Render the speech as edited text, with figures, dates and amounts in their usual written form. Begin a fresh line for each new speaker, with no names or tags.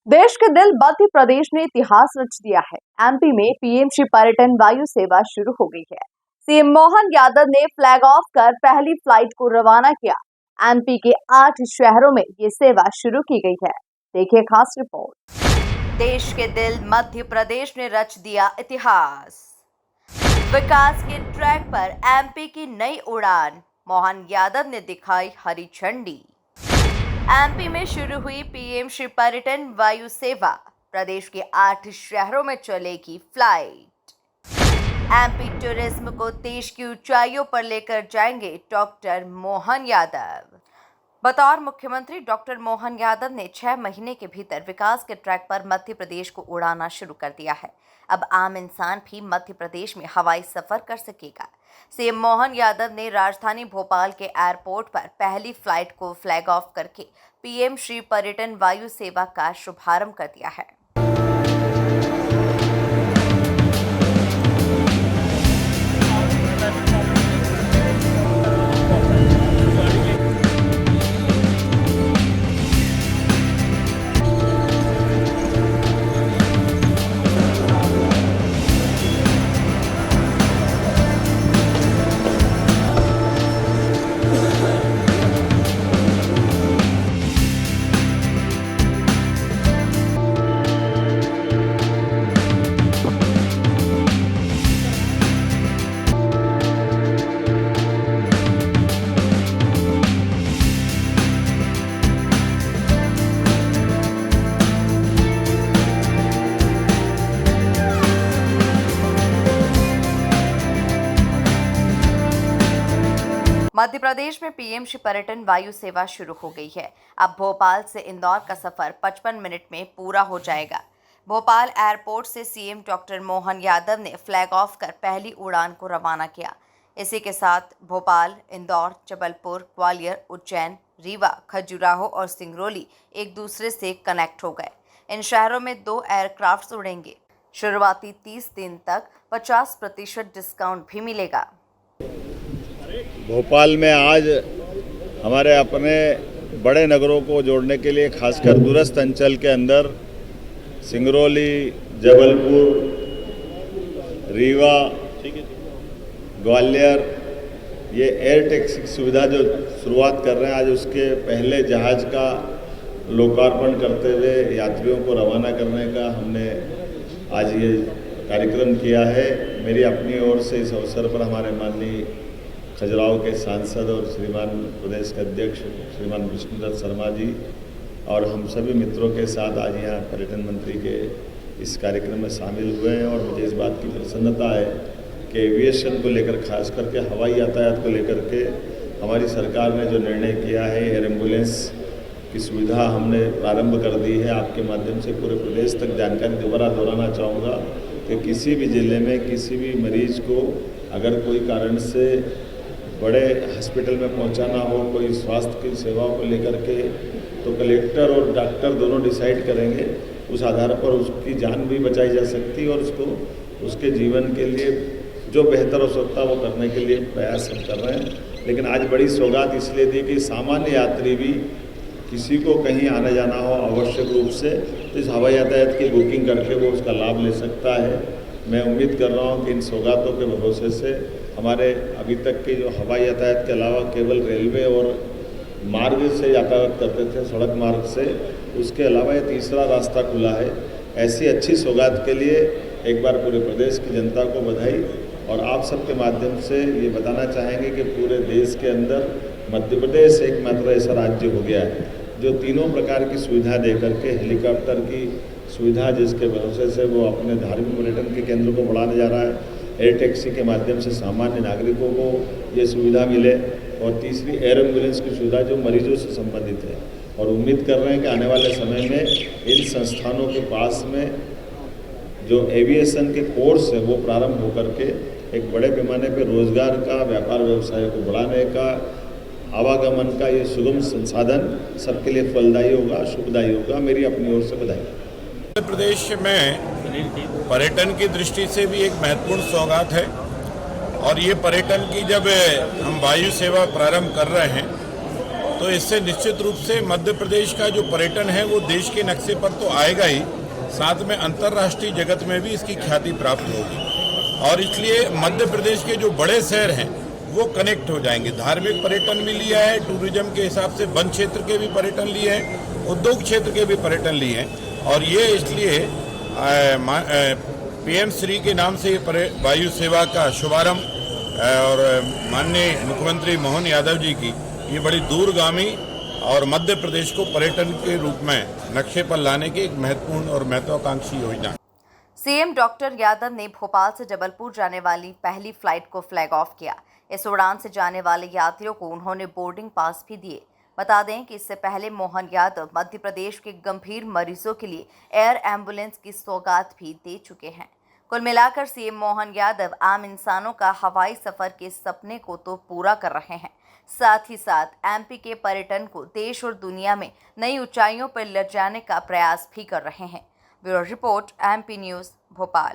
देश के दिल मध्य प्रदेश ने इतिहास रच दिया है। एमपी में पीएम श्री पर्यटन वायु सेवा शुरू हो गई है। सीएम मोहन यादव ने फ्लैग ऑफ कर पहली फ्लाइट को रवाना किया। एमपी के 8 शहरों में ये सेवा शुरू की गई है। देखिए खास रिपोर्ट। देश के दिल मध्य प्रदेश ने रच दिया इतिहास। विकास के ट्रैक पर एमपी की नई उड़ान, मोहन यादव ने दिखाई हरी झंडी। एमपी में शुरू हुई पीएम श्री पर्यटन वायु सेवा, प्रदेश के 8 शहरों में चलेगी फ्लाइट। एमपी टूरिज्म को देश की ऊंचाइयों पर लेकर जाएंगे डॉक्टर मोहन यादव। बतौर मुख्यमंत्री डॉक्टर मोहन यादव ने 6 महीने के भीतर विकास के ट्रैक पर मध्य प्रदेश को उड़ाना शुरू कर दिया है। अब आम इंसान भी मध्य प्रदेश में हवाई सफर कर सकेगा। सीएम मोहन यादव ने राजधानी भोपाल के एयरपोर्ट पर पहली फ्लाइट को फ्लैग ऑफ करके पीएम श्री पर्यटन वायु सेवा का शुभारंभ कर दिया है। मध्य प्रदेश में पीएम श्री पर्यटन वायु सेवा शुरू हो गई है। अब भोपाल से इंदौर का सफर 55 मिनट में पूरा हो जाएगा। भोपाल एयरपोर्ट से सीएम डॉक्टर मोहन यादव ने फ्लैग ऑफ कर पहली उड़ान को रवाना किया। इसी के साथ भोपाल, इंदौर, जबलपुर, ग्वालियर, उज्जैन, रीवा, खजुराहो और सिंगरौली एक दूसरे से कनेक्ट हो गए। इन शहरों में 2 एयरक्राफ्ट उड़ेंगे। शुरुआती 30 दिन तक 50% डिस्काउंट भी मिलेगा।
भोपाल में आज हमारे अपने बड़े नगरों को जोड़ने के लिए खासकर दूरस्थ अंचल के अंदर सिंगरौली, जबलपुर, रीवा, ग्वालियर ये एयर टैक्सी की सुविधा जो शुरुआत कर रहे हैं, आज उसके पहले जहाज़ का लोकार्पण करते हुए यात्रियों को रवाना करने का हमने आज ये कार्यक्रम किया है। मेरी अपनी ओर से इस अवसर पर हमारे माननीय खजुराहो के सांसद और श्रीमान प्रदेश के अध्यक्ष श्रीमान विष्णुदत्त शर्मा जी और हम सभी मित्रों के साथ आज यहाँ पर्यटन मंत्री के इस कार्यक्रम में शामिल हुए हैं। और मुझे इस बात की प्रसन्नता है कि एविएशन को लेकर, खास करके हवाई यातायात को लेकर के हमारी सरकार ने जो निर्णय किया है, एयर एम्बुलेंस की सुविधा हमने प्रारंभ कर दी है। आपके माध्यम से पूरे प्रदेश तक जानकारी दोबारा दोहराना चाहूँगा कि किसी भी ज़िले में किसी भी मरीज को अगर कोई कारण से बड़े हॉस्पिटल में पहुंचाना हो, कोई स्वास्थ्य की सेवाओं को लेकर के, तो कलेक्टर और डॉक्टर दोनों डिसाइड करेंगे। उस आधार पर उसकी जान भी बचाई जा सकती है और उसको उसके जीवन के लिए जो बेहतर हो सकता है वो करने के लिए प्रयास हम कर रहे हैं। लेकिन आज बड़ी सौगात इसलिए दी कि सामान्य यात्री भी किसी को कहीं आना जाना हो आवश्यक रूप से, तो इस हवाई यातायात की बुकिंग करके वो उसका लाभ ले सकता है। मैं उम्मीद कर रहा हूँ कि इन सौगातों के भरोसे से हमारे अभी तक के जो हवाई यातायात के अलावा केवल रेलवे और मार्ग से यातायात करते थे, सड़क मार्ग से, उसके अलावा ये तीसरा रास्ता खुला है। ऐसी अच्छी सौगात के लिए एक बार पूरे प्रदेश की जनता को बधाई। और आप सबके माध्यम से ये बताना चाहेंगे कि पूरे देश के अंदर मध्य प्रदेश एकमात्र ऐसा राज्य हो गया है जो तीनों प्रकार की सुविधा दे करके, हेलीकॉप्टर की सुविधा जिसके भरोसे से वो अपने धार्मिक पर्यटन के केंद्र को बढ़ाने जा रहा है, एयर टैक्सी के माध्यम से सामान्य नागरिकों को ये सुविधा मिले, और तीसरी एयर एम्बुलेंस की सुविधा जो मरीजों से संबंधित है। और उम्मीद कर रहे हैं कि आने वाले समय में इन संस्थानों के पास में जो एविएशन के कोर्स है वो प्रारंभ होकर के एक बड़े पैमाने पर रोजगार का, व्यापार व्यवसाय को बढ़ाने का, आवागमन का ये सुगम संसाधन सबके लिए फलदायी होगा, शुभदायी होगा। मेरी अपनी ओर से बधाई।
मध्य प्रदेश में पर्यटन की दृष्टि से भी एक महत्वपूर्ण सौगात है और ये पर्यटन की जब हम वायु सेवा प्रारंभ कर रहे हैं तो इससे निश्चित रूप से मध्य प्रदेश का जो पर्यटन है वो देश के नक्शे पर तो आएगा ही, साथ में अंतर्राष्ट्रीय जगत में भी इसकी ख्याति प्राप्त होगी। और इसलिए मध्य प्रदेश के जो बड़े शहर हैं वो कनेक्ट हो जाएंगे। धार्मिक पर्यटन भी लिया है, टूरिज्म के हिसाब से वन क्षेत्र के भी पर्यटन लिए हैं, उद्योग क्षेत्र के भी पर्यटन लिए हैं। और ये इसलिए पीएम श्री के नाम से वायु सेवा का शुभारंभ और माननीय मुख्यमंत्री मोहन यादव जी की ये बड़ी दूरगामी और मध्य प्रदेश को पर्यटन के रूप में नक्शे पर लाने की एक महत्वपूर्ण और महत्वाकांक्षी योजना।
सीएम डॉक्टर यादव ने भोपाल से जबलपुर जाने वाली पहली फ्लाइट को फ्लैग ऑफ किया। इस उड़ान से जाने वाले यात्रियों को उन्होंने बोर्डिंग पास भी दिए। बता दें कि इससे पहले मोहन यादव मध्य प्रदेश के गंभीर मरीजों के लिए एयर एम्बुलेंस की सौगात भी दे चुके हैं। कुल मिलाकर सीएम मोहन यादव आम इंसानों का हवाई सफर के सपने को तो पूरा कर रहे हैं, साथ ही साथ एमपी के पर्यटन को देश और दुनिया में नई ऊंचाइयों पर ले जाने का प्रयास भी कर रहे हैं। Bureau report, MP news, Bhopal.